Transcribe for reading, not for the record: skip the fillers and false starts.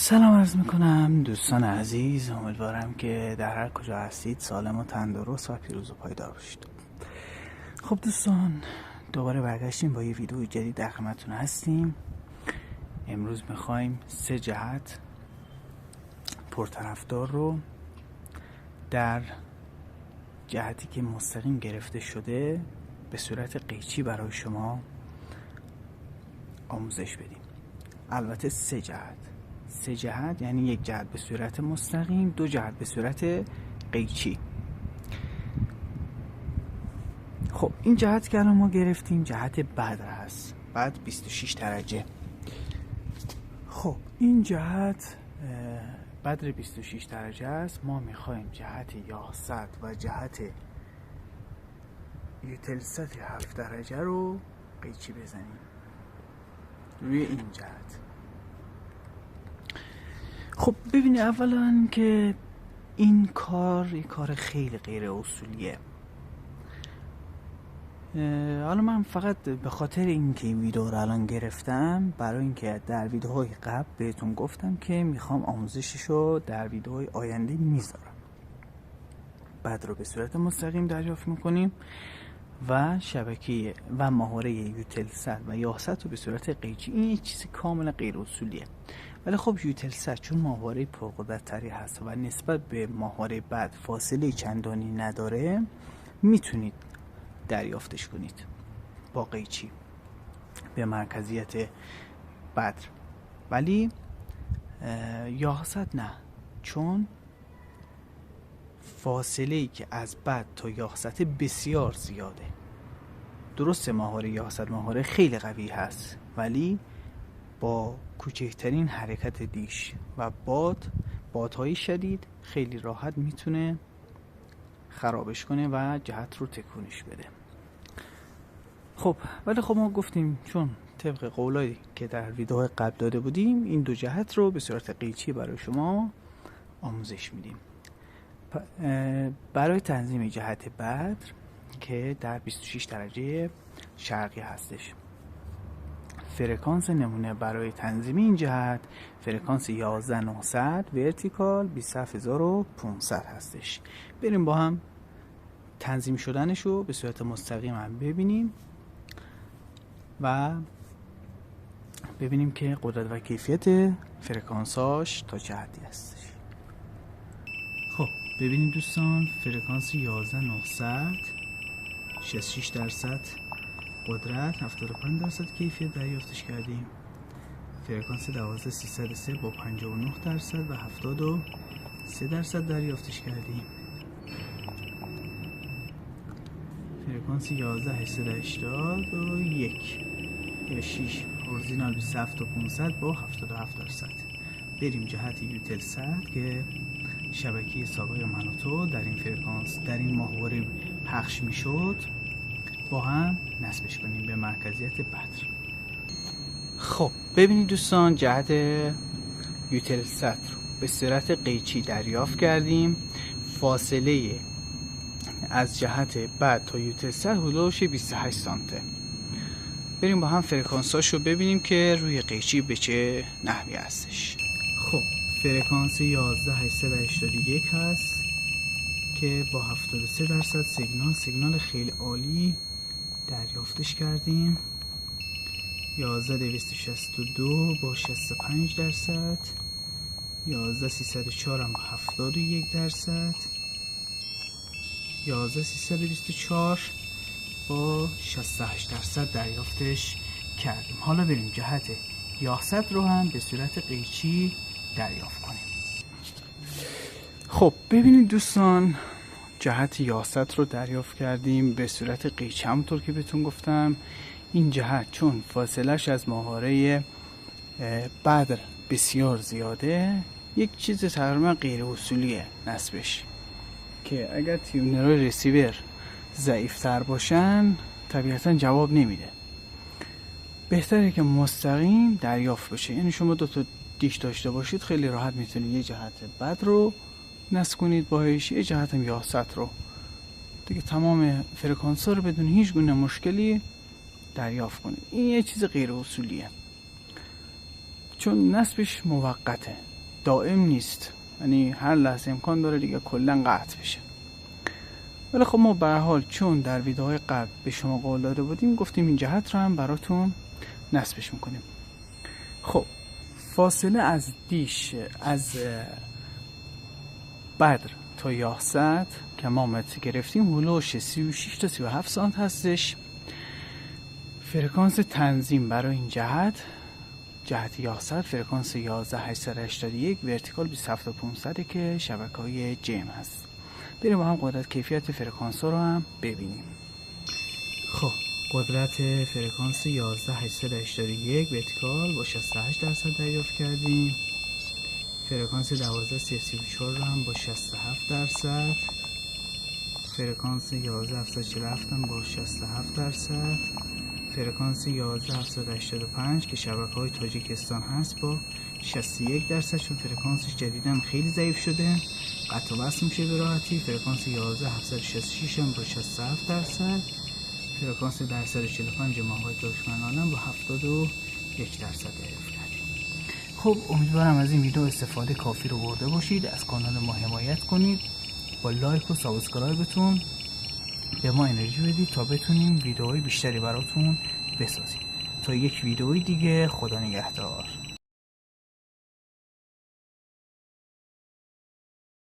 سلام عرض میکنم دوستان عزیز، امیدوارم که در هر کجا هستید سالم و تندرست و پیروز و پایدار باشید. خب دوستان، دوباره برگشتیم با یه ویدیو جدید در خدمتتون هستیم. امروز میخوایم 3 جهت پرطرفدار رو در جهتی که مستقیم گرفته شده به صورت قیچی برای شما آموزش بدیم. البته 3 جهت یعنی 1 جهت به صورت مستقیم، 2 جهت به صورت قیچی. خب این جهت که الان ما گرفتیم جهت بدر هست، بعد 26 درجه. خب این جهت بدر 26 درجه است. ما میخوایم جهت یاست و جهت یوتلست 7 درجه رو قیچی بزنیم روی این جهت. خب ببینید، اولا که این کار یک کار خیلی غیر اصولیه. حالا من فقط به خاطر اینکه این ویدیو رو الان گرفتم، برای اینکه در ویدیوهای قبل بهتون گفتم که میخوام آموزششو در ویدیوهای آینده میذارم. بعد رو به صورت مستقیم دریافت میکنیم و شبکه و ماهواره یوتلست و یاست رو به صورت قیچی. این یک چیز کاملا غیر اصولیه، ولی خب یوتلست چون ماهواره پرقدرت تری هست و نسبت به ماهواره بعد فاصله چندانی نداره، میتونید دریافتش کنید با قیچی به مرکزیت بدر. ولی یاست نه، چون فاصله ای که از بدر تا یاست بسیار زیاده. درسته ماهواره یاست ماهواره خیلی قوی هست، ولی با کوچکترین حرکت دیش و بادهای شدید خیلی راحت میتونه خرابش کنه و جهت رو تکونش بده. خب ولی خب ما گفتیم چون طبق قولایی که در ویدیو قبل داده بودیم این 2 جهت رو به صورت قیچی برای شما آموزش میدیم. برای تنظیم جهت بدر که در 26 درجه شرقی هستش، فرکانس نمونه برای تنظیم این جهت فرکانس 11900 ورتیکال 27500 هستش. بریم با هم تنظیم شدنش رو به صورت مستقیم هم ببینیم و ببینیم که قدرت و کیفیت فرکانساش تا چه حدی هستش. خب ببینید دوستان، فرکانس 11900 66 درصد قدرت، 75 درصد کیفیت دریافتش کردیم. فرکانس 12303 با 59 درصد و 73 درصد دریافتش کردیم. فرکانس 11881 یا 6 اورجینال 27500 با 77 درصد. بریم جهت یوتلست که شبکه سابق منوتو در این فرکانس در این ماهواره پخش میشد با هم نصبش کنیم به مرکزیت بدر. خب ببینید دوستان، جهت یوتلست رو به صورت قیچی دریافت کردیم. فاصله از جهت بدر تا یوتلست حدودش 28 سانته. بریم با هم فرکانساش رو ببینیم که روی قیچی به چه نحوی هستش. خب فرکانس 11881 هست که با 73 درصد سیگنال خیلی عالی دریافتش کردیم. 11262 با 65 درصد، 11304 هم با 71 درصد، 11324 با 68 درصد دریافتش کردیم. حالا بریم جهت یاست رو هم به صورت قیچی دریافت کنیم. خب ببینید دوستان، جهت یاست رو دریافت کردیم به صورت قیچی. همونطور که بهتون گفتم این جهت چون فاصلش از ماهواره بدر بسیار زیاده، یک چیز تقریبا غیر اصولیه نصبش، که اگر تیونرهای رسیور ضعیفتر باشن طبیعتا جواب نمیده. بهتره که مستقیم دریافت بشه. یعنی شما 2 تا دیش داشته باشید، خیلی راحت میتونید یه جهت بدر رو نصب کنید باهاش، یه جهت هم یاست رو، دیگه تمام فرکانس ها رو بدون هیچ گونه مشکلی دریافت کنید. این یه چیز غیر اصولیه چون نصبش موقته. دائم نیست، یعنی هر لحظه امکان داره دیگه کلا قطع بشه. ولی خب ما به هر حال چون در ویدیوهای قبل به شما قول داده بودیم گفتیم این جهت رو هم براتون نصبش میکنیم. خب فاصله از دیش از بدر تا یاست که ما متر گرفتیم هلوش 36 تا 37 سانت هستش. فرکانس تنظیم برای این جهت یاست فرکانس 11881 ورتیکال 27500 که شبکه‌های جیم هست. بریم با هم قدرت کیفیت فرکانس ها رو هم ببینیم. خب قدرت فرکانس 11881 ورتیکال با 68% دریافت کردیم. فرکانس 12334 رو هم با 67%. فرکانس 11747 هم با 67%. فرکانس 11785 که شبکه‌های تاجیکستان هست با 61%، چون فرکانسش جدیداً خیلی ضعیف شده، قطع و وصل میشه به راحتی. فرکانس 11766 هم با 67%. فرکانس 145 ماهواره ترکمنان هم با 71% دریافت کردیم. خب امیدوارم از این ویدیو استفاده کافی رو برده باشید. از کانال ما حمایت کنید، با لایک و سابسکرایبتون به ما انرژی بدید تا بتونیم ویدیوهای بیشتری براتون بسازیم. تا یک ویدیوی دیگه، خدا نگهدار.